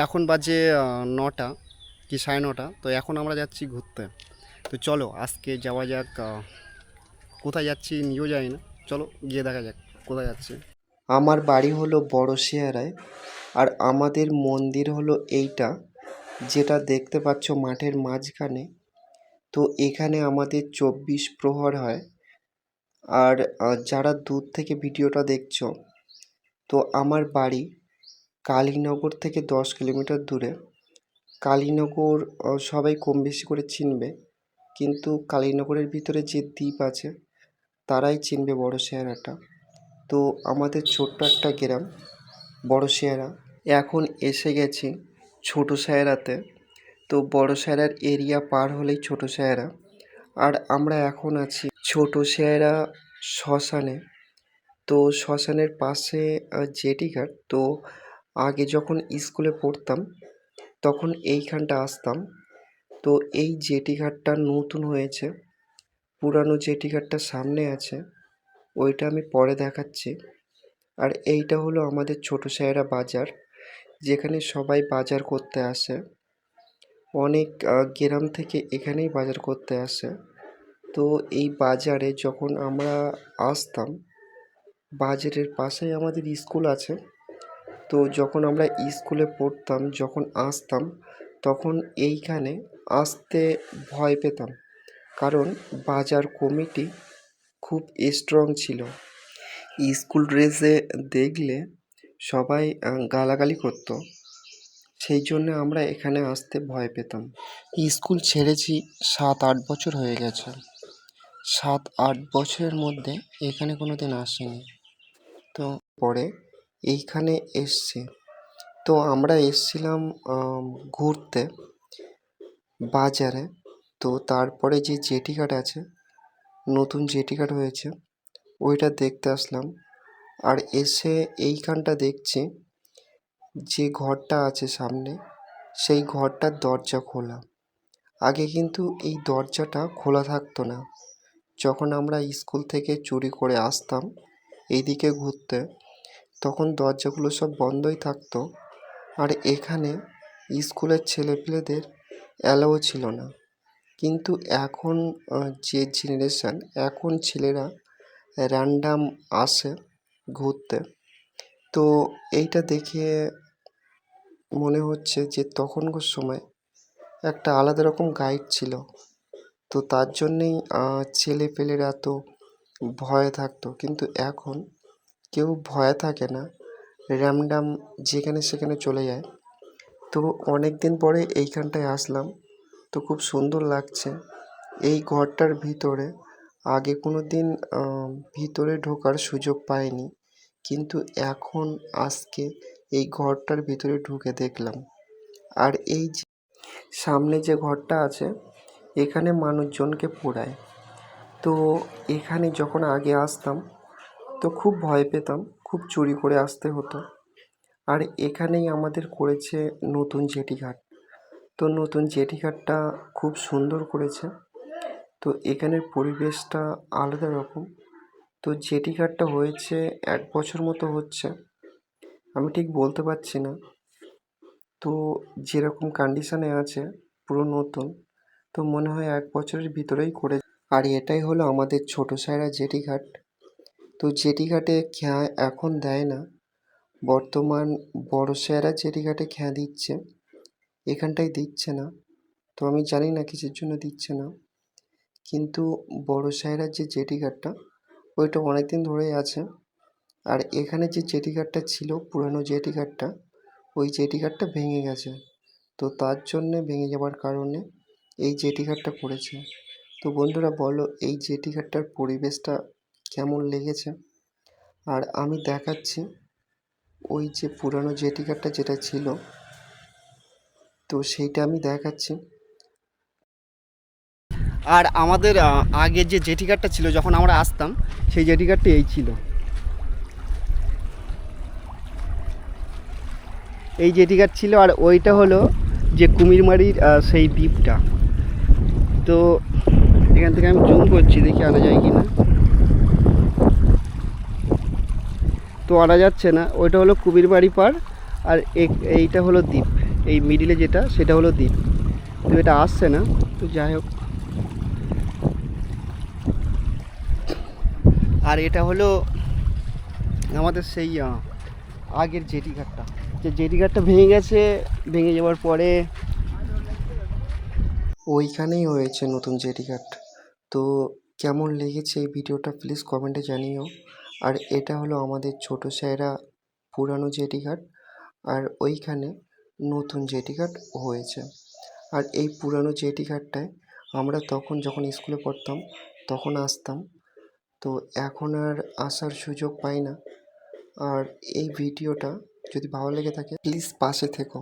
এখন বাজে ৯টা কি ৯:৩০। তো এখন আমরা যাচ্ছি ঘুরতে। তো চলো আজকে যাওয়া যাক। কোথায় যাচ্ছি নিজেও জানি না, চলো গিয়ে দেখা যাক কোথায় যাচ্ছি। আমার বাড়ি হলো বড় শেয়ারায়, আর আমাদের মন্দির হলো এইটা, যেটা দেখতে পাচ্ছ মাঠের মাঝখানে। তো এখানে আমাদের 24 প্রহর হয়। আর যারা দূর থেকে ভিডিওটা দেখছো, তো আমার বাড়ি কালীনগর থেকে 10 কিলোমিটার দূরে। কালীনগর সবাই কম বেশি করে চিনবে, কিন্তু কালীনগরের ভিতরে যে দ্বীপ আছে তারাই চিনবে বড় শেয়ারাটা। তো আমাদের ছোট্ট একটা গ্রাম বড় শেয়ারা। এখন এসে গেছি ছোট শেয়ারাতে। তো বড় শেয়ারার এরিয়া পার হলেই ছোট শেয়ারা। আর আমরা এখন আছি ছোট শেয়ারা শ্মশানে। তো শ্মশানের পাশে জেটিঘাট। তো আগে যখন স্কুলে পড়তাম তখন এইখানটা আসতাম। তো এই জেটিঘাটটা নতুন হয়েছে, পুরানো জেটিঘাটটা সামনে আছে, ওইটা আমি পরে দেখাচ্ছি। আর এইটা হলো আমাদের ছোট শেয়ারা বাজার, যেখানে সবাই বাজার করতে আসে। অনেক গ্রাম থেকে এখানেই বাজার করতে আসে। তো এই বাজারে যখন আমরা আসতাম, বাজারের পাশেই আমাদের স্কুল আছে। তো যখন আমরা স্কুলে পড়তাম, যখন আসতাম, তখন এইখানে আসতে ভয় পেতাম, কারণ বাজার কমিটি খুব স্ট্রং ছিল। স্কুল ড্রেসে দেখলে সবাই গালাগালি করতো, সেই জন্য আমরা এখানে আসতে ভয় পেতাম। স্কুল ছেড়েছি 7-8 বছর হয়ে গেছে। 7-8 বছরের মধ্যে এখানে কোনো দিন আসিনি। তো পরে এইখানে এসছি। তো আমরা এসছিলাম ঘুরতে বাজারে। তো তারপরে যে জেটিঘাট আছে, নতুন জেটিঘাট হয়েছে, ওইটা দেখতে আসলাম। আর এসে এইখানটা দেখছি যে ঘরটা আছে সামনে, সেই ঘরটার দরজা খোলা। আগে কিন্তু এই দরজাটা খোলা থাকতো না। যখন আমরা স্কুল থেকে চুরি করে আসতাম এইদিকে ঘুরতে, তখন দরজাগুলো সব বন্ধই থাকতো। আর এখানে স্কুলের ছেলেপিলেদের অ্যালাউ ছিল না। কিন্তু এখন যে জেনারেশান, এখন ছেলেরা র্যান্ডাম আসে ঘুরতে। তো এইটা দেখে মনে হচ্ছে যে তখনকার সময় একটা আলাদা রকম গাইড ছিল। তো তার জন্যেই ছেলেপেলেরা তো ভয়ে থাকতো, কিন্তু এখন কেউ ভয়ে থাকে না, র্যান্ডাম যেখানে সেখানে চলে যায়। তো অনেক দিন পরে এইখানটায় আসলাম, তো খুব সুন্দর লাগছে। এই ঘরটার ভিতরে আগে কোনো দিন ভিতরে ঢোকার সুযোগ পাইনি, কিন্তু এখন আজকে এই ঘরটার ভিতরে ঢুকে দেখলাম। আর এই যে সামনে যে ঘরটা আছে, এখানে মানুষজনকে পোড়ায়। তো এখানে যখন আগে আসতাম তো খুব ভয় পেতাম, খুব চুরি করে আসতে হতো। আর এখানেই আমাদের করেছে নতুন জেটিঘাট। তো নতুন জেটিঘাটটা খুব সুন্দর করেছে। তো এখানের পরিবেশটা আলাদা রকম। তো জেটিঘাটটা হয়েছে 1 বছর মতো হচ্ছে, আমি ঠিক বলতে পারছি না। তো যেরকম কন্ডিশনে আছে পুরো নতুন, তো মনে হয় 1 বছরের ভিতরেই করে। আর এটাই হলো আমাদের ছোট সায়রা জেটিঘাট। তো জেটিঘাটে খেয়া এখন দেয় না, বর্তমান বড় সায়রা জেটিঘাটে খেয়া দিচ্ছে, এখানটায় দিচ্ছে না। তো আমি জানি না কিসের জন্য দিচ্ছে না, কিন্তু বড় সায়রার যে জেটিঘাটটা ওইটা অনেক দিন ধরেই আছে। আর এখানে যে জেটিঘাটটা ছিল, পুরানো জেটিঘাটটা, ওই জেটিঘাটটা ভেঙে গেছে। তো তার জন্যে ভেঙে যাওয়ার কারণে এই জেটিঘাটটা করেছে। তো বন্ধুরা বলো, এই জেটিঘাটটার পরিবেশটা কেমন লেগেছে? আর আমি দেখাচ্ছি ওই যে পুরানো জেটিঘাটটা যেটা ছিল, তো সেইটা আমি দেখাচ্ছি। আর আমাদের আগের যে জেটিঘাটটা ছিল যখন আমরা আসতাম, সেই জেটিঘাটটা এই ছিল। এই জেটিঘাট ছিল, আর ওইটা হলো যে কুমিরমারির সেই দ্বীপটা। তো এখান থেকে আমি জুম করছি, দেখি আনা যায় কি না। তো আনা যাচ্ছে না। ওইটা হলো কুমিরমারি পার, আর এইটা হলো দ্বীপ। এই মিডিলে যেটা সেটা হলো দ্বীপ। তো এটা আসছে না, তো যাই হোক। আর এটা হলো আমাদের সেই আগের জেটি ঘাটটা, যে জেটি ঘাটটা ভেঙে গেছে। ভেঙে যাওয়ার পরে ওইখানেই হয়েছে নতুন জেটিঘাট। তো কেমন লেগেছে এই ভিডিওটা প্লিজ কমেন্টে জানিও। আর এটা হলো আমাদের ছোটো সায়রা পুরানো জেটিঘাট, আর ওইখানে নতুন জেটিঘাট হয়েছে। আর এই পুরানো জেটিঘাটটায় আমরা তখন যখন স্কুলে পড়তাম তখন আসতাম, তো এখন আর আসার সুযোগ পাই না। আর এই ভিডিওটা যদি ভালো লেগে থাকে প্লিজ পাশে থেকো।